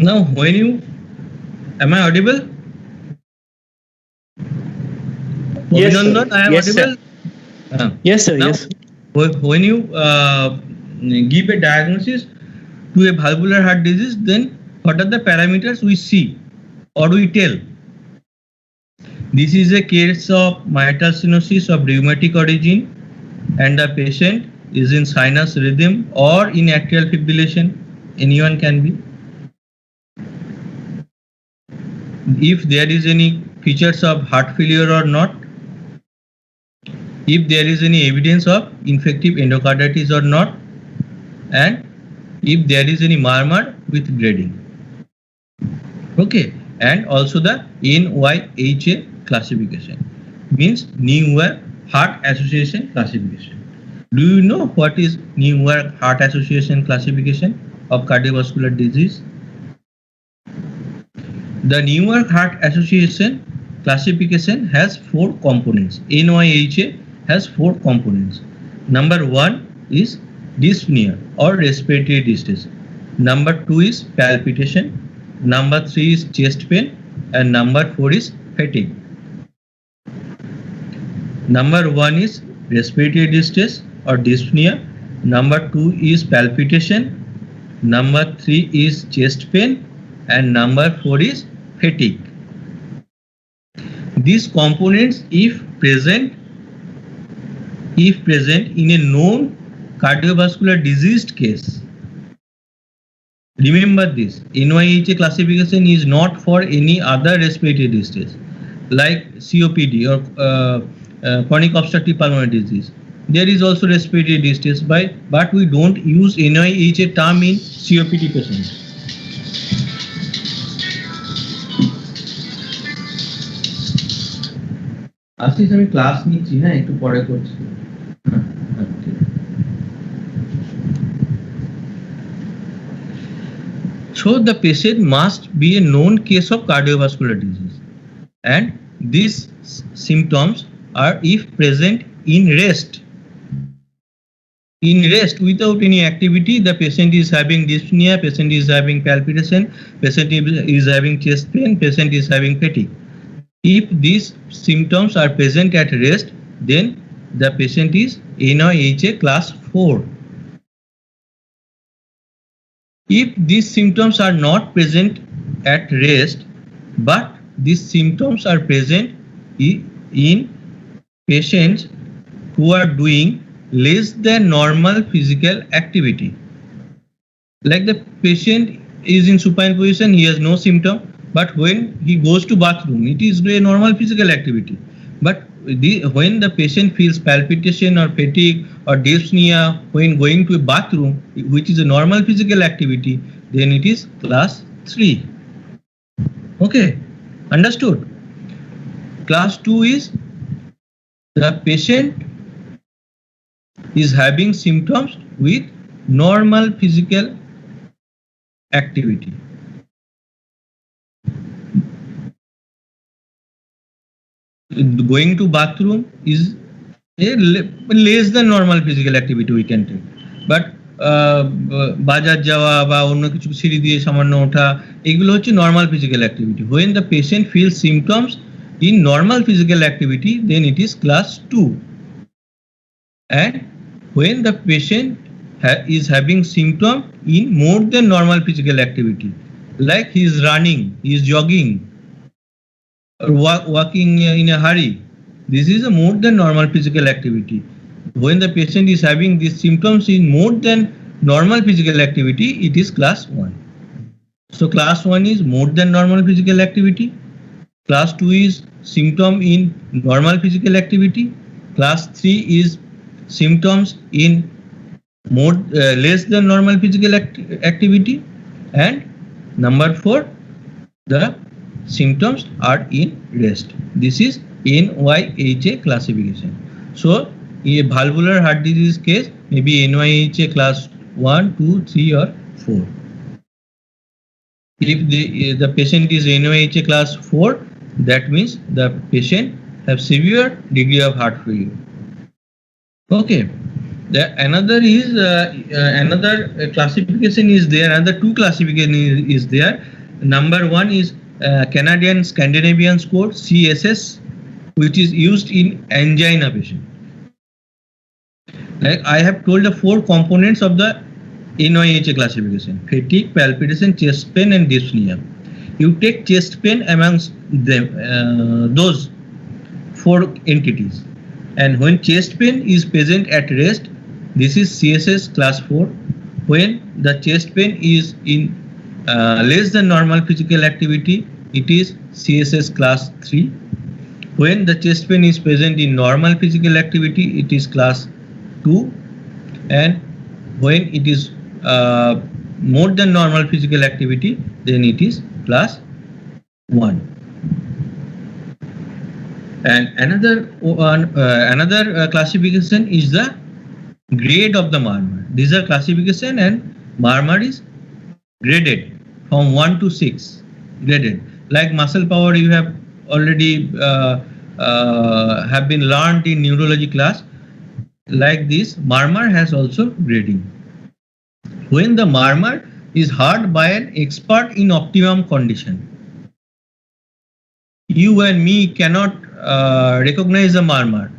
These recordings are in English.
Now, am I audible? Yes, sir. Abhinandan, I am Yes, sir. audible. Yes, sir. Now, Yes. when you give a diagnosis to a valvular heart disease, then what are the parameters we see or we tell? This is a case of mitral stenosis of rheumatic origin, and the patient is in sinus rhythm or in atrial fibrillation. Anyone can be. If there is any features of heart failure or not, if there is any evidence of infective endocarditis or not, and if there is any murmur with dreading. Okay, and also the NYHA classification, means New York Heart Association classification. Do you know what is New York Heart Association classification of cardiovascular disease? The New York Heart Association classification has 4 components. NYHA has 4 components. Number 1 is dyspnea or respiratory distress. Number 2 is palpitation. Number 3 is chest pain, and number 4 is fatigue. Number 1 is respiratory distress or dyspnea. Number 2 is palpitation. Number 3 is chest pain, and number 4 is fatigue. These components, if present in a known cardiovascular diseased case, remember this, NYHA classification is not for any other respiratory distress like COPD or chronic obstructive pulmonary disease. There is also respiratory distress, but we don't use NYHA term in COPD patients. Ashis আমি class নিচ্ছি, হ্যাঁ একটু পরে করছি। So the patient must be a known case of cardiovascular disease, and these symptoms are if present in rest. In rest without any activity, the patient is having dyspnea, patient is having palpitation, patient is having chest pain, patient is having fatigue. If these symptoms are present at rest, then the patient is NYHA class 4. If these symptoms are not present at rest, but these symptoms are present in patients who are doing less than normal physical activity, like the patient is in supine position, he has no symptom, but when he goes to bathroom, it is a normal physical activity. But when the patient feels palpitation or fatigue or dyspnea when going to a bathroom, which is a normal physical activity, then it is class 3. Okay, understood? Class 2 is the patient is having symptoms with normal physical activity. Going to bathroom is a less than normal physical activity we can take, but বাজার যাওয়া বা অন্য কিছু সিঁড়ি দিয়ে সামান্য ওঠা, এগুলো হচ্ছে normal physical activity. When the patient feels symptoms in normal physical activity, then it is class 2. And when the patient is having symptom in more than normal physical activity, like he is running, he is jogging, or walking in a hurry, this is a more than normal physical activity. When the patient is having these symptoms in more than normal physical activity, it is class 1. So class 1 is more than normal physical activity. Class 2 is symptom in normal physical activity. Class 3 is symptoms in less than normal physical activity. And number 4, the symptoms are in rest. This is NYHA classification. So in a valvular heart disease case, maybe NYHA class 1, 2, 3 or 4. If the patient is NYHA class 4, that means the patient have severe degree of heart failure. Okay, another is another classification is there, another 2 classification is there, number one is Canadian Scandinavian score CSS, which is used in angina patient. Like I have told the four components of the NYHA classification: fatigue, palpitation, chest pain, and dyspnea. You take chest pain amongst them, those four entities, and when chest pain is present at rest, this is CSS class 4. When the chest pain is in less than normal physical activity, it is CSS class 3. When the chest pain is present in normal physical activity, it is class 2, and when it is more than normal physical activity, then it is class 1. And another classification is the grade of the murmur. These are classification, and murmur is graded from 1 to 6. Graded, like muscle power, you have already have been learned in neurology class. Like this, murmur has also grading. When the murmur is heard by an expert in optimum condition, you and me cannot recognize the murmur,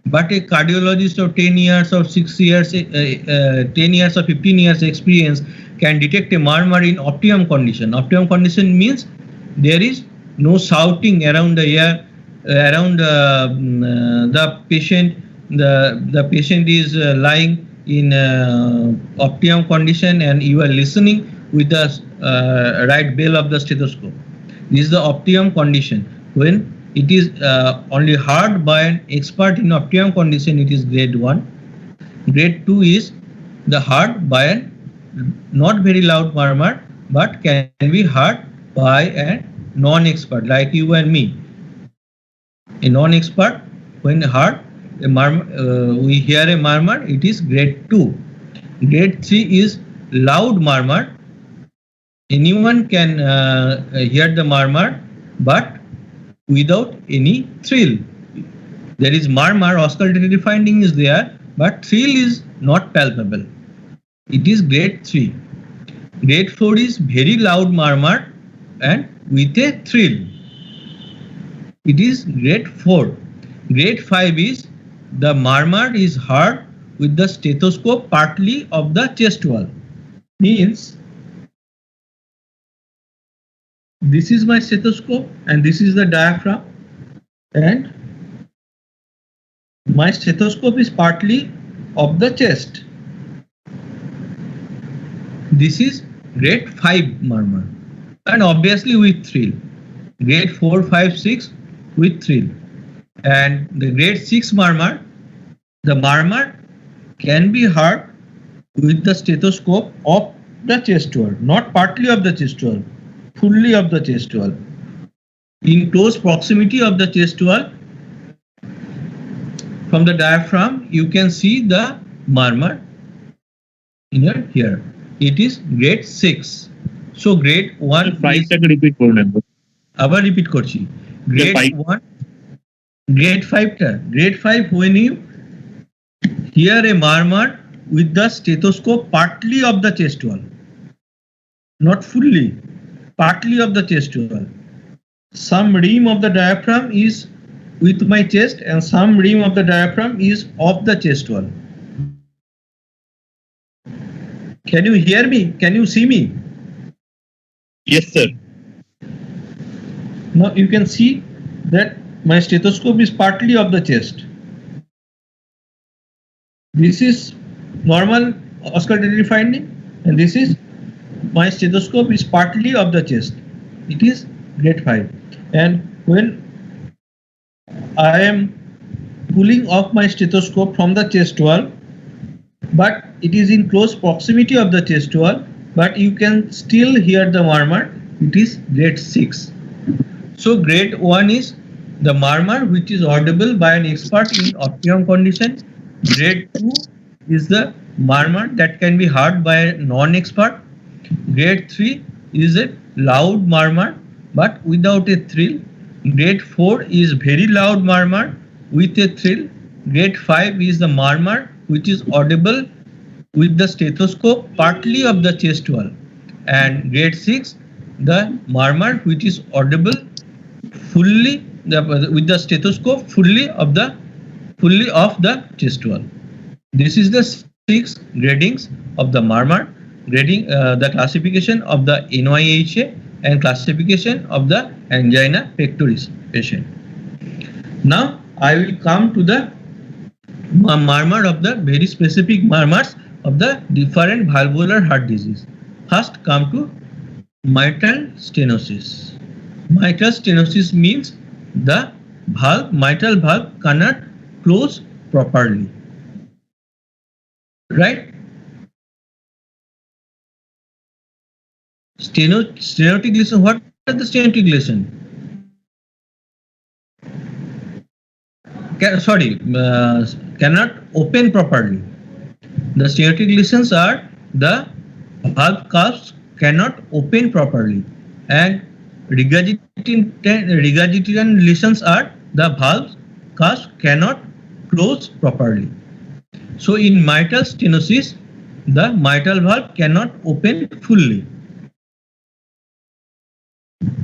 but a cardiologist of 10 years or 6 years, 10 years or 15 years experience can detect a murmur in optimum condition. Optimum condition means there is no shouting around the ear, around the patient. The patient is lying in optimum condition, and you are listening with the right bell of the stethoscope. This is the optimum condition. When it is only heard by an expert in optimum condition, it is grade 1. Grade 2 is the heard by a not very loud murmur, but can be heard by a non-expert like you and me. A non-expert, when heard a murmur, we hear a murmur, it is grade 2. Grade 3 is loud murmur. Anyone can hear the murmur, but without any thrill. There is murmur, auscultatory finding is there, but thrill is not palpable. It is grade 3. Grade 4 is very loud murmur and with a thrill. It is grade 4. Grade 5 is the murmur is heard with the stethoscope partly of the chest wall. Means this is my stethoscope and this is the diaphragm, and my stethoscope is partly of the chest. This is grade 5 murmur, and obviously with thrill. Grade 4, 5, 6 with thrill. And the grade 6 murmur, the murmur can be heard with the stethoscope of the chest wall, not partly of the chest wall, fully of the chest wall. In close proximity of the chest wall, from the diaphragm, you can see the murmur in your here. It is grade 6. So grade 1 is repeat korben. Abar repeat korchi. Grade 1, grade 5 ta. Grade 5 when you hear a murmur with the stethoscope partly of the chest wall, not fully, partly of the chest wall. Some rim of the diaphragm is with my chest and some rim of the diaphragm is off the chest wall. Can you hear me? Can you see me? Yes, sir. Now you can see that my stethoscope is partly of the chest. This is normal auscultatory finding, and this is my stethoscope is partly of the chest. It is grade 5. And when I am pulling off my stethoscope from the chest wall, but it is in close proximity of the chest wall, but you can still hear the murmur, it is grade 6. So grade 1 is the murmur which is audible by an expert in optimum condition. Grade 2 is the murmur that can be heard by a non-expert. Grade 3 is a loud murmur but without a thrill. Grade 4 is very loud murmur with a thrill. Grade 5 is the murmur which is audible with the stethoscope partly of the chest wall. And grade 6 the murmur which is audible fully with the stethoscope fully of the chest wall. This is the 6 gradings of the murmur, grading the classification of the NYHA and classification of the angina pectoris patient. Now I will come to the murmur of the very specific murmurs of the different valvular heart disease. First come to mitral stenosis. Mitral stenosis means the mitral valve cannot close properly. Right? Stenotic lesion. What are the stenotic lesion? Cannot open properly. The stenotic lesions are the valve cusps cannot open properly, and regurgitation lesions are the valve cusp cannot close properly. So in mitral stenosis, the mitral valve cannot open fully.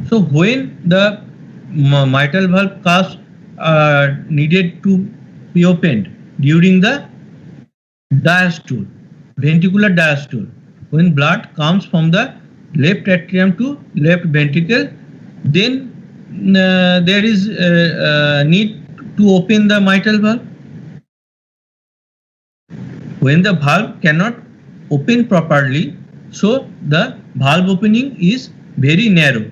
So when the mitral valve cusp are needed to be opened during the diastole, ventricular diastole, when blood comes from the left atrium to left ventricle, then there is need to open the mitral valve. When the valve cannot open properly, so the valve opening is very narrow,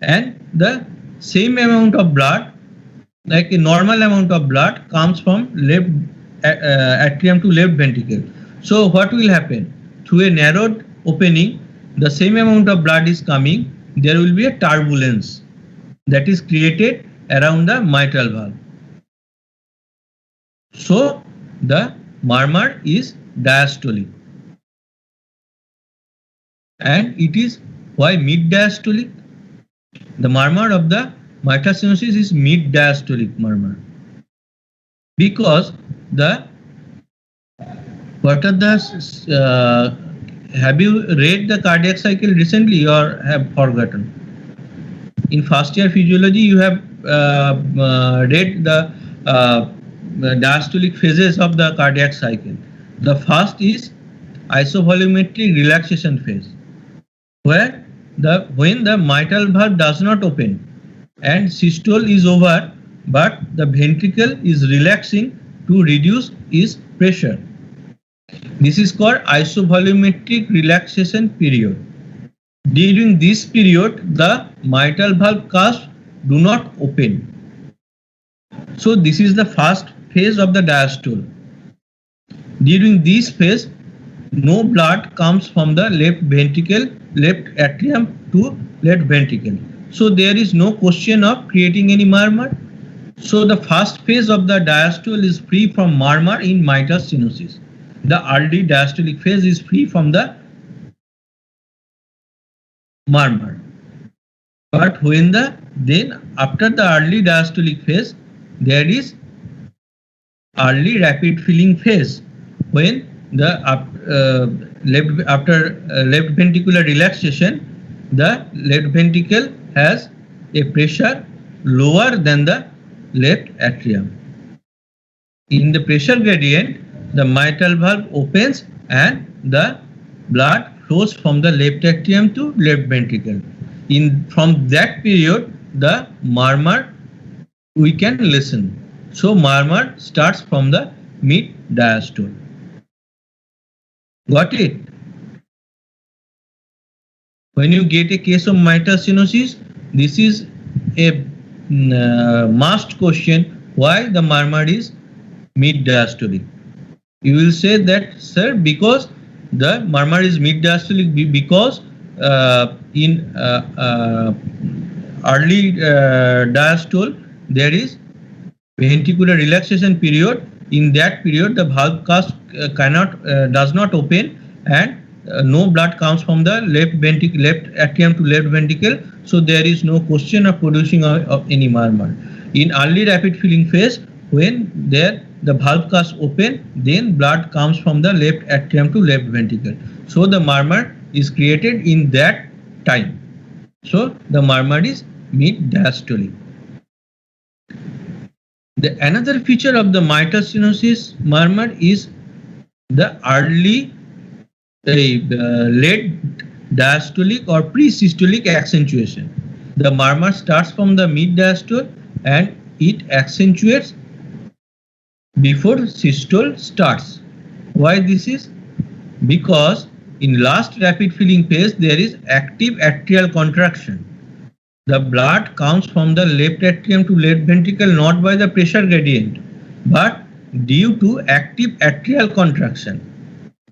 and the same amount of blood, like a normal amount of blood, comes from left atrium to left ventricle. So what will happen? Through a narrowed opening, the same amount of blood is coming, there will be a turbulence that is created around the mitral valve. So the murmur is diastolic, and it is why mid-diastolic. The murmur of the mitral stenosis is mid-diastolic murmur, because have you read the cardiac cycle recently or have forgotten? In first year physiology, you have read the diastolic phases of the cardiac cycle. The first is isovolumetric relaxation phase, where when the mitral valve does not open and systole is over, but the ventricle is relaxing to reduce its pressure. This is called isovolumetric relaxation period. During this period, the mitral valve cusps do not open. So this is the first phase of the diastole. During this phase, no blood comes from the left ventricle, left atrium to left ventricle. So there is no question of creating any murmur. So the first phase of the diastole is free from murmur in mitral stenosis. The early diastolic phase is free from the murmur. But when after the early diastolic phase, there is early rapid filling phase, when the after left ventricular relaxation, the left ventricle has a pressure lower than the left atrium. In the pressure gradient, the mitral valve opens and the blood flows from the left atrium to left ventricle. From that period, the murmur we can listen. So murmur starts from the mid diastole. Got it? When you get a case of mitral stenosis, this is a must question, why the murmur is mid diastolic. You will say that, sir, because the murmur is mid diastolic, because in early diastole there is ventricular relaxation period. In that period, the valve cusp does not open, and no blood comes from the left atrium to left ventricle. So there is no question of producing of any murmur. In early rapid filling phase, when the valve cusp open, then blood comes from the left atrium to left ventricle. So the murmur is created in that time. So the murmur is mid-diastolic. Another feature of the mitral stenosis murmur is the early late diastolic or pre-systolic accentuation. The murmur starts from the mid-diastole and it accentuates before systole starts. Why this is? Because in last rapid filling phase there is active atrial contraction. The blood comes from the left atrium to left ventricle not by the pressure gradient but due to active atrial contraction.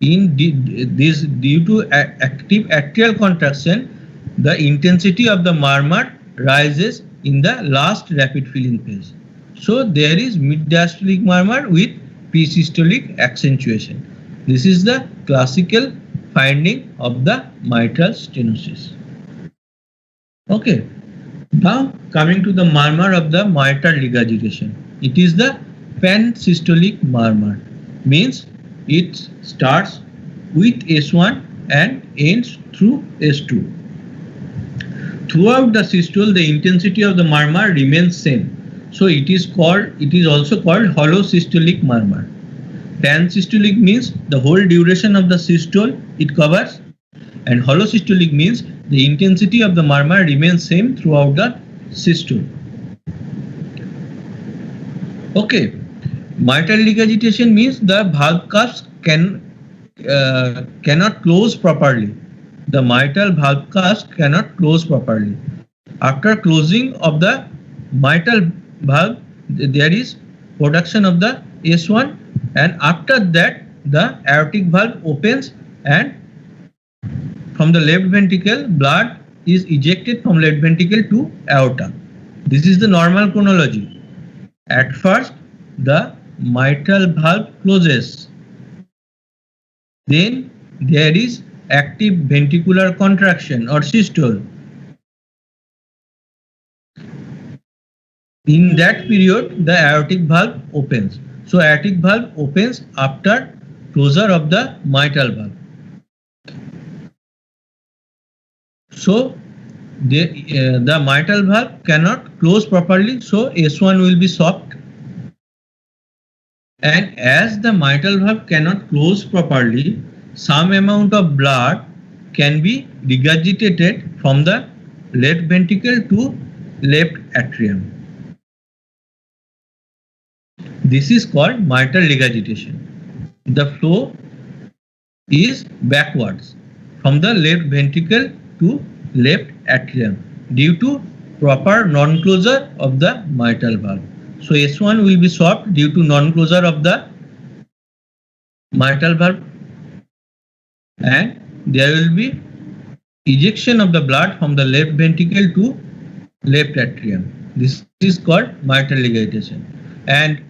Due to active atrial contraction, the intensity of the murmur rises in the last rapid filling phase. So there is mid-diastolic murmur with pre-systolic accentuation. This is the classical finding of the mitral stenosis. Okay. Now coming to the murmur of the mitral regurgitation. It is the pansystolic murmur. Means it starts with S1 and ends through S2. Throughout the systole, the intensity of the murmur remains same. So it is also called hollow systolic murmur. Pansystolic means the whole duration of the systole it covers, and hollow systolic means the intensity of the murmur remains same throughout the systole. Okay, mitral regurgitation means the valve cusp cannot close properly. The mitral valve cusp cannot close properly. After closing of the mitral valve, there is production of the S1, and after that the aortic valve opens and from the left ventricle blood is ejected from left ventricle to aorta. This is the normal chronology. At first the mitral valve closes, then there is active ventricular contraction or systole. In that period the aortic valve opens. So aortic valve opens after closure of the mitral valve. So the mitral valve cannot close properly, so S1 will be stopped, and as the mitral valve cannot close properly, some amount of blood can be regurgitated from the left ventricle to left atrium. This is called mitral regurgitation. The flow is backwards from the left ventricle to left atrium due to proper non-closure of the mitral valve. So S1 will be stopped due to non-closure of the mitral valve, and there will be ejection of the blood from the left ventricle to left atrium. This is called mitral regurgitation. And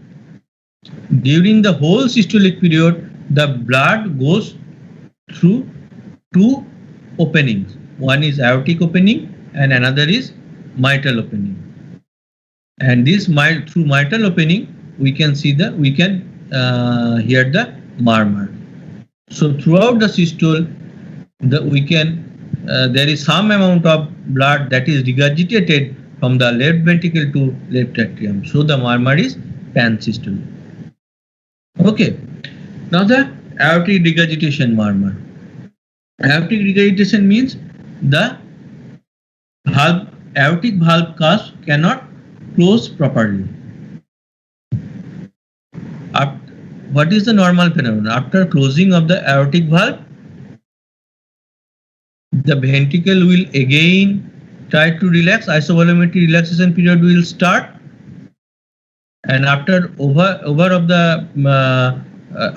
during the whole systolic period, the blood goes through two openings. One is aortic opening and another is mitral opening. And this through mitral opening, we can hear the murmur. So throughout the systole, there is some amount of blood that is regurgitated from the left ventricle to left atrium. So the murmur is pansystolic. Okay. Now the aortic regurgitation murmur. Aortic regurgitation means the aortic valve cusp cannot close properly. What is the normal phenomenon? After closing of the aortic valve, the ventricle will again try to relax. Isovolumetry relaxation period will start, and after over of the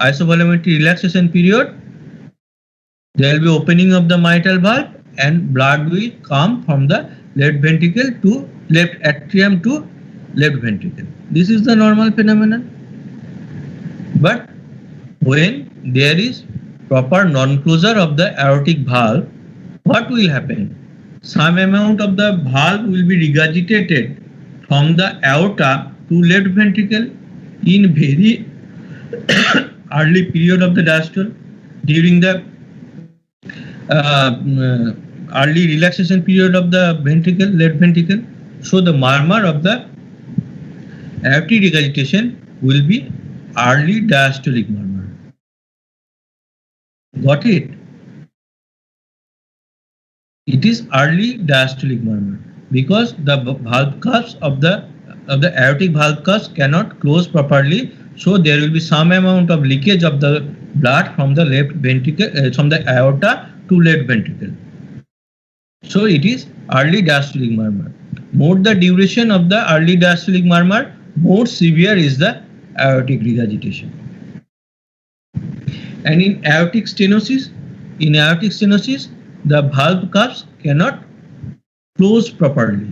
isovolumetry relaxation period, there will be opening of the mitral valve and blood will come from the left ventricle to left atrium to left ventricle. This is the normal phenomenon. But when there is proper non-closure of the aortic valve, what will happen? Some amount of the valve will be regurgitated from the aorta to left ventricle in very early period of the diastole during the early relaxation period of the ventricle, left ventricle. So the murmur of the aortic regurgitation will be early diastolic murmur. Got it? It is early diastolic murmur because the valve cuffs of the aortic valve cuffs cannot close properly, so there will be some amount of leakage of the blood from the left ventricle, from the aorta to left ventricle. So it is early diastolic murmur. More the duration of the early diastolic murmur, more severe is the aortic regurgitation. And in aortic stenosis, the valve cuffs cannot close properly.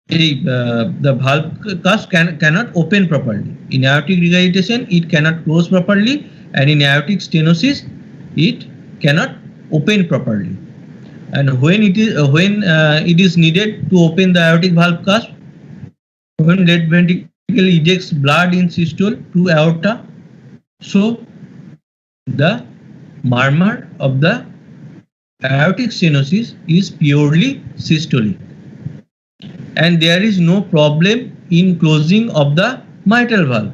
The valve cuffs cannot open properly. In aortic regurgitation, it cannot close properly, and in aortic stenosis, it cannot open properly. And when it is needed to open the aortic valve cusp, when left ventricle ejects blood in systole to aorta, so the murmur of the aortic stenosis is purely systolic, and there is no problem in closing of the mitral valve.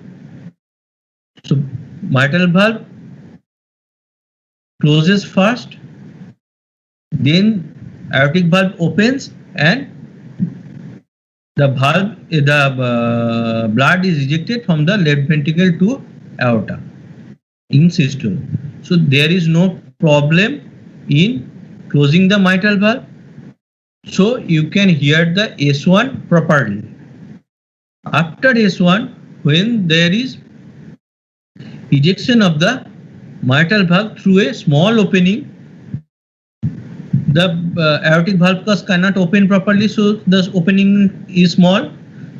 So mitral valve closes first, then aortic valve opens, and the blood is ejected from the left ventricle to aorta in systole. So there is no problem in closing the mitral valve. So you can hear the S1 properly. After S1, when there is ejection of the mitral valve through a small opening, the aortic valve cusp cannot open properly, so the opening is small.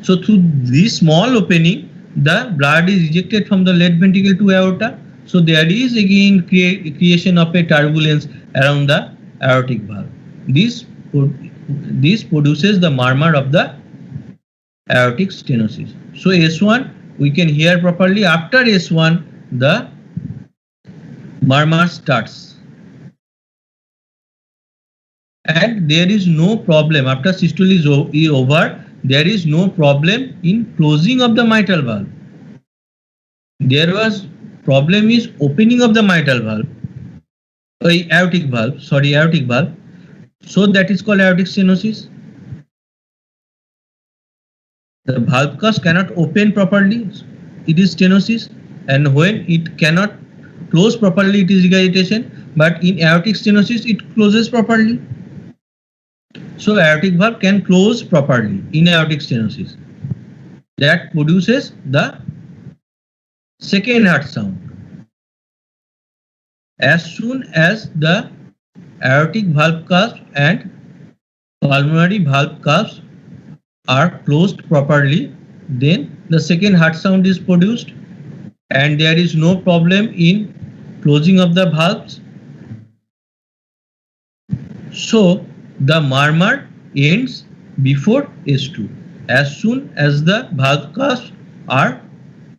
So through this small opening, the blood is ejected from the left ventricle to aorta. So there is again creation of a turbulence around the aortic valve. This produces the murmur of the aortic stenosis. So S1 we can hear properly. After S1, the murmur starts. And there is no problem after systole is over. There is no problem in closing of the mitral valve. There was problem is opening of the mitral valve, aortic valve. So that is called aortic stenosis. The valve cusp cannot open properly, it is stenosis, and when it cannot close properly, it is regurgitation. But in aortic stenosis, it closes properly. So aortic valve can close properly in aortic stenosis. That produces the second heart sound. As soon as the aortic valve cusp and pulmonary valve cusps are closed properly, then the second heart sound is produced, and there is no problem in closing of the valves. So the murmur ends before S2. As soon as the valve cusps are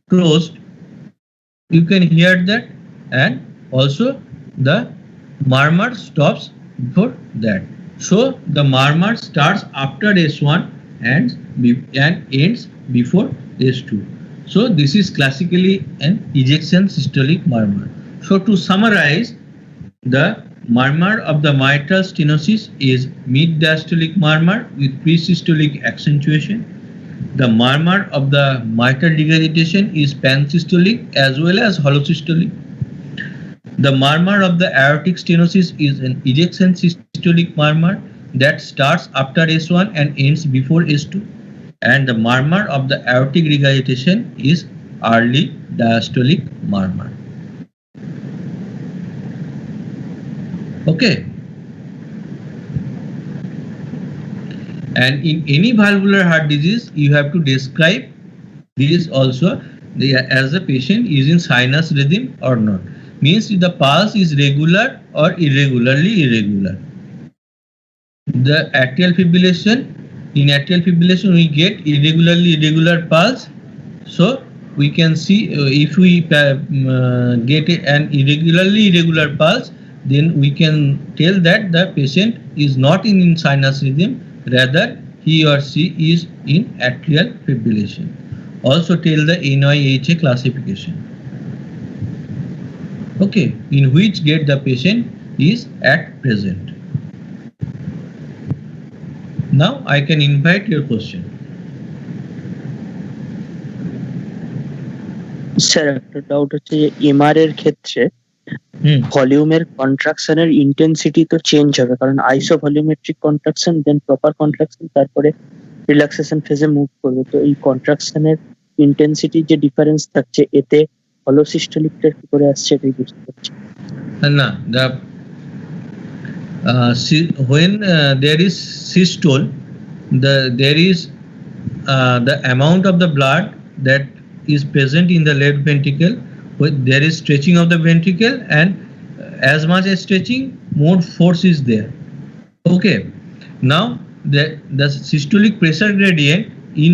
closed, you can hear that, and also the murmur stops before that. So the murmur starts after S1 and ends before S2. So this is classically an ejection systolic murmur. So to summarize, the murmur of the mitral stenosis is mid-diastolic murmur with pre-systolic accentuation. The murmur of the mitral regurgitation is pansystolic as well as holosystolic. The murmur of the aortic stenosis is an ejection systolic murmur that starts after S1 and ends before S2. And the murmur of the aortic regurgitation is early diastolic murmur. Okay. And in any valvular heart disease, you have to describe this also as the patient is in sinus rhythm or not. Means the pulse is regular or irregularly irregular. The atrial fibrillation, in atrial fibrillation we get irregularly irregular pulse. So we can see if we get an irregularly irregular pulse, then we can tell that the patient is not in sinus rhythm, rather he or she is in atrial fibrillation. Also tell the NYHA classification. Okay, in which gate the patient is at present. Now I can invite your question. Sir একটা doubt হচ্ছে যে MR এর ক্ষেত্রে ভলিউমের কন্ট্রাকশনের intensity তো change হবে, কারণ আইসো ভলিউমেট্রিক কন্ট্রাকশন দেন প্রপার কন্ট্রাকশন তারপরে রিল্যাক্সেশন ফেজে মুভ করবে। তো এই কন্ট্রাকশনের ইন্টেন্সিটি যে ডিফারেন্স থাকছে এতে হলো সিস্টোলিকটা কি করে আসছে এটাই বুঝতে পারছি না। When there is systole, there is the amount of the blood that is present in the left ventricle. There is stretching of the ventricle, and as much as stretching, more force is there. Okay. Now the systolic pressure gradient in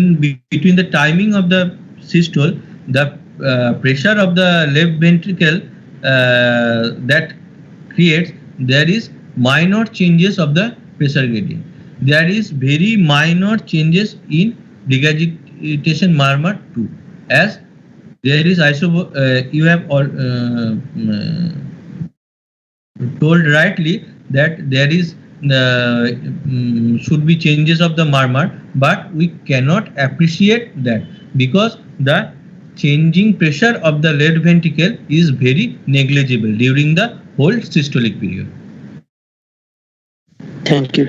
between the timing of the systole, the pressure of the left ventricle that creates, there is minor changes of the pressure gradient. There is very minor changes in regurgitation murmur too, as there is you have all told rightly that there is should be changes of the murmur, but we cannot appreciate that because the changing pressure of the left ventricle is very negligible during the whole systolic period. Thank you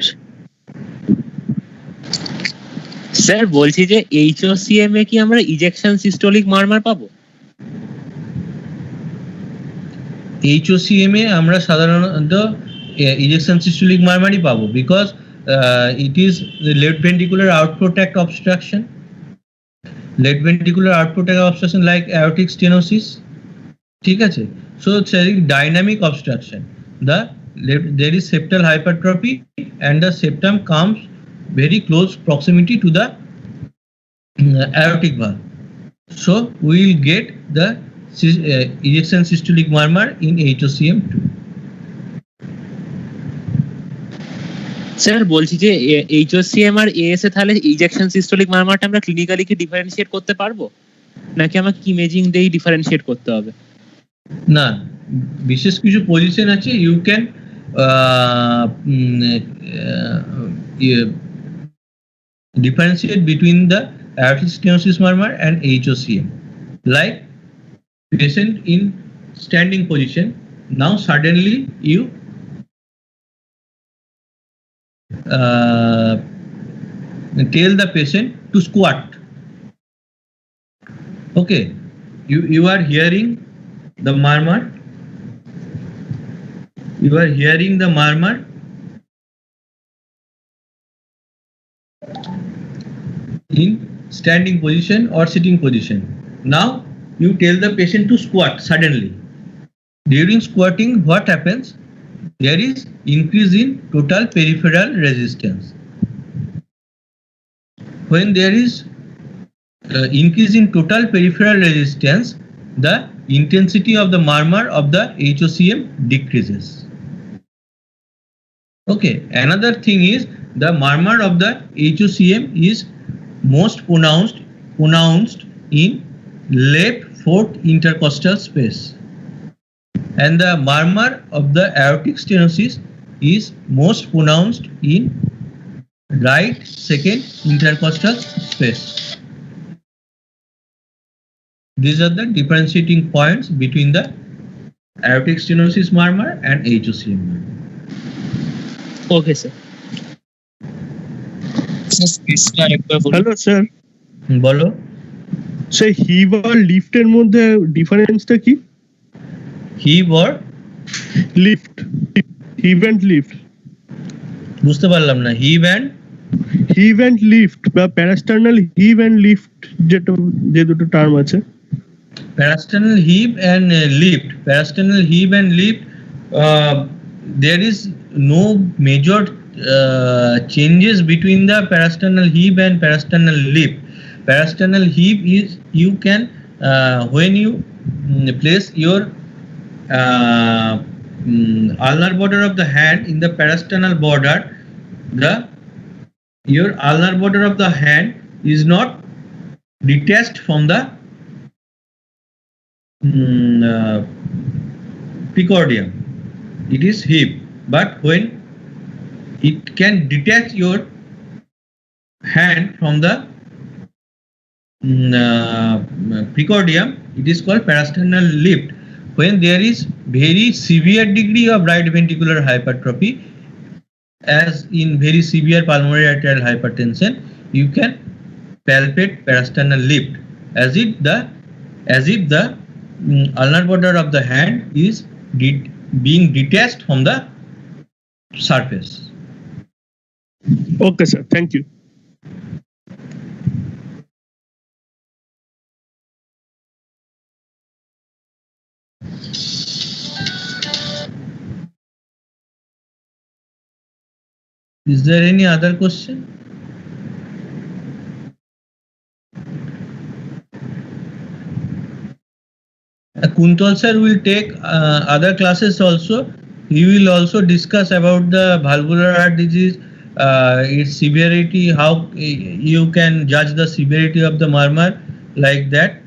sir বলছি যে এইচওসিএম এ কি আমরা ejection systolic মারমার পাবো? এইচওসিএম এ আমরা সাধারণত ejection systolic মারমারই পাবো, because it is the left ventricular outflow tract obstruction. Left ventricular outflow tract obstruction like aortic stenosis. ঠিক আছে? So it's a dynamic obstruction. There is septal hypertrophy and the septum comes very close proximity to the aortic valve. So we will get the ejection systolic murmur in HOCM too. Sir বলছি যে এইচওসিএম আর as এ তাহলে ejection systolic মারমারটা আমরা clinically কি differentiate করতে পারবো, নাকি আমাকে imaging দিয়েই ডিফারেন্সিয়েট করতে হবে? না, বিশেষ কিছু পজিশন আছে you can differentiate between the aortic stenosis murmur and HOCM. Like patient in standing position, now suddenly you tell the patient to squat. Okay, you are hearing the murmur. You are hearing the murmur. In standing position or sitting position. Now you tell the patient to squat suddenly. During squatting, what happens? There is increase in total peripheral resistance. When there is increase in total peripheral resistance, the intensity of the murmur of the HOCM decreases. Okay, another thing is the murmur of the HOCM is most pronounced in left fourth intercostal space, and the murmur of the aortic stenosis is most pronounced in right second intercostal space. These are the differentiating points between the aortic stenosis murmur and HOCM murmur. Okay sir. Hello sir, বলো। Sir হিভ আর লিফটের মধ্যে ডিফারেন্সটা কি? হিভ আর lift, হিভ and lift বুঝতে পারলাম না। হিভ and lift বা প্যারাস্টার্নাল হিভ and lift যে দুটো টার্ম আছে। Parasternal heave and lift. Parasternal heave and lift, there is no major changes between the parasternal heave and parasternal lift. Parasternal heave is you can when you place your ulnar border of the hand in the parasternal border, your ulnar border of the hand is not detached from the precordium. It is hip, but when it can detach your hand from the precordium, it is called parasternal lift. When there is very severe degree of right ventricular hypertrophy, as in very severe pulmonary arterial hypertension, you can palpate parasternal lift as if the ulnar border of the hand is being detached from the surface. Okay, sir. Thank you. Is there any other question? Kuntal sir will take other classes also. He will also discuss about the valvular heart disease, its severity, how you can judge the severity of the murmur, like that.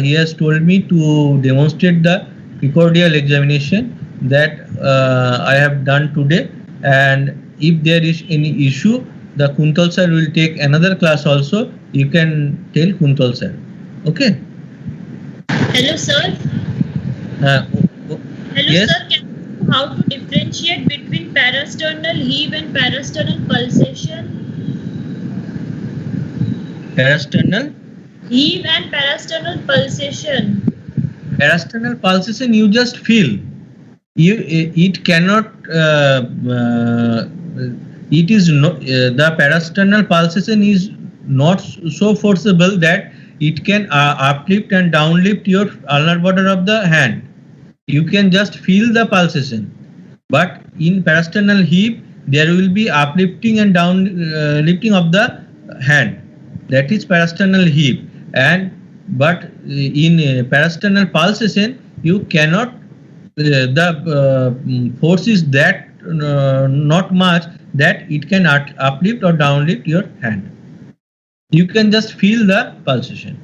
He has told me to demonstrate the precordial examination that I have done today, and if there is any issue, the Kuntal sir will take another class also. You can tell Kuntal sir. Okay. Hello, sir. Hello, Yes. sir. Can you know how to differentiate between parasternal heave and parasternal pulsation? Parasternal? Heave and parasternal pulsation. Parasternal pulsation you just feel. It cannot. It is not. The parasternal pulsation is not so forcible that it can uplift and downlift your ulnar border of the hand. You can just feel the pulsation, but in parasternal heave there will be uplifting and downlifting of the hand. That is parasternal heave, but in parasternal pulsation you cannot. The force is that not much that it can uplift or downlift your hand. You can just feel the pulsation.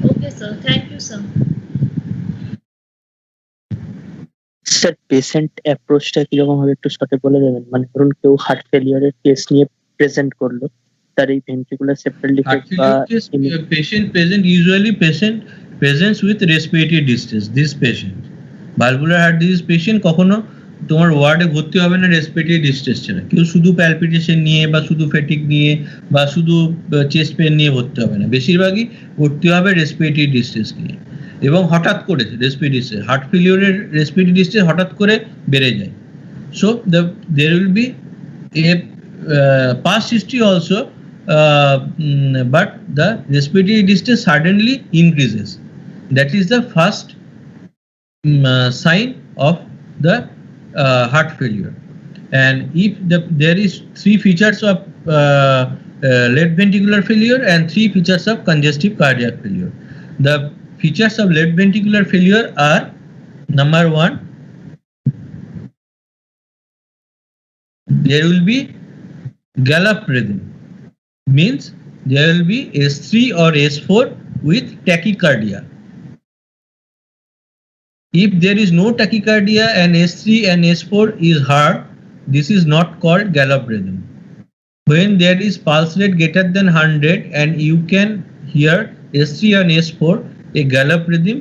Okay, sir. Thank you, sir. Sir patient অ্যাপ্রোচটা কিরকম হবে একটু শর্টে বলে দেবেন? মানে ধরুন কেউ হার্ট ফেলিয়ারের কেস নিয়ে প্রেজেন্ট করলো, তার এই ভেন্ট্রিকুলার সেপ্টাল ডিফেক্ট বা patient present usually patient presents with respiratory distress. This patient valvular heart disease patient কখনো তোমার ওয়ার্ডে ভর্তি হবে না রেসপিরেটরি ডিস্ট্রেস ছাড়া। কেউ শুধু প্যালপিটেশন নিয়ে বা শুধু ফ্যাটিক নিয়ে বা শুধু চেস্ট পেন নিয়ে ভর্তি হবে না, বেশিরভাগই ভর্তি হবে রেসপিরেটরি ডিস্ট্রেস নিয়ে। এবং হঠাৎ করে রেসপিরেটরি ডিস্ট্রেস, হার্ট ফেলিওরের রেসপিরেটরি ডিস্ট্রেস হঠাৎ করে বেড়ে যায়। So there will be a past history also, but the respiratory distress suddenly increases. That is the first sign of the heart failure. And if there is three features of left ventricular failure and three features of congestive cardiac failure. The features of left ventricular failure are: number one, there will be gallop rhythm, means there will be S3 or S4 with tachycardia. If there is no tachycardia and S3 and S4 is heard, this is not called gallop rhythm. When there is pulse rate greater than 100 and you can hear S3 and S4, a gallop rhythm,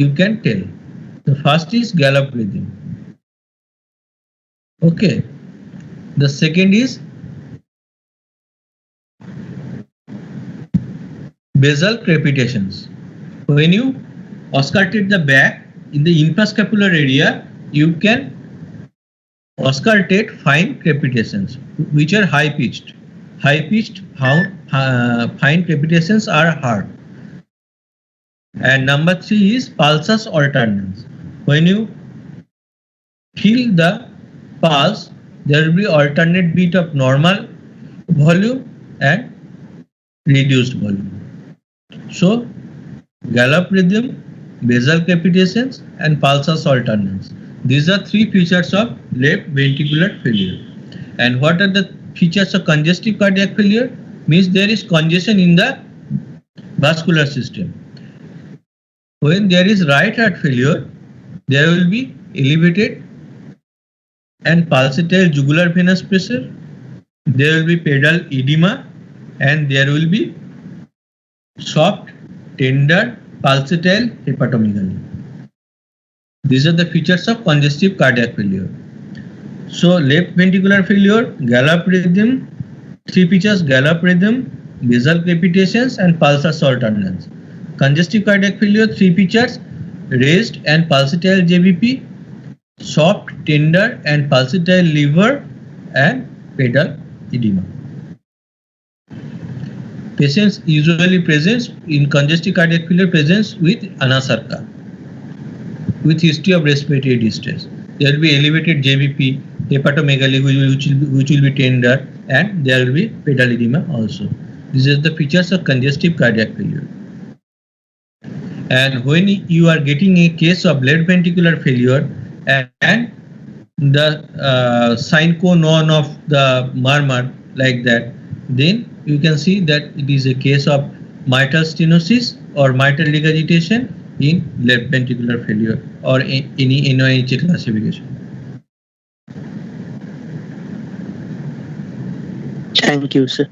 you can tell. The first is gallop rhythm. Okay. The second is basal crepitations. When you auscultate the back in the infrascapular area, you can auscultate fine crepitations which are high pitched. Fine crepitations are heard. And number three is pulsus alternans. When you feel the pulse, there will be alternate beat of normal volume and reduced volume. So gallop rhythm basal crepitations, and pulsus alternans. These are three features of left ventricular failure. And what are the features of congestive cardiac failure? Means there is congestion in the vascular system. When there is right heart failure, there will be elevated and pulsatile jugular venous pressure, there will be pedal edema, and there will be soft, tender, pulsatile hepatomegaly. These are the features of congestive cardiac failure. So left ventricular failure, gallop rhythm, three features: gallop rhythm, basal crepitations, and pulsus alternans. Congestive cardiac failure, three features: raised and pulsatile JVP, soft, tender, and pulsatile liver, and pedal edema. Patients usually presents in congestive cardiac failure presents with anasarca, with history of respiratory distress. There will be elevated JVP, hepatomegaly, which will be tender, and there will be pedal edema also. These are the features of congestive cardiac failure. And when you are getting a case of left ventricular failure and the sign known of the murmur like that, then you can see that it is a case of mitral stenosis or mitral regurgitation in left ventricular failure or any NYHA classification. Thank you, sir.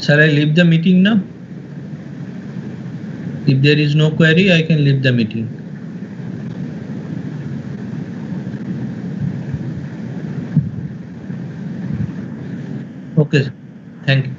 Shall I leave the meeting now? If there is no query, I can leave the meeting. Okay, thank you.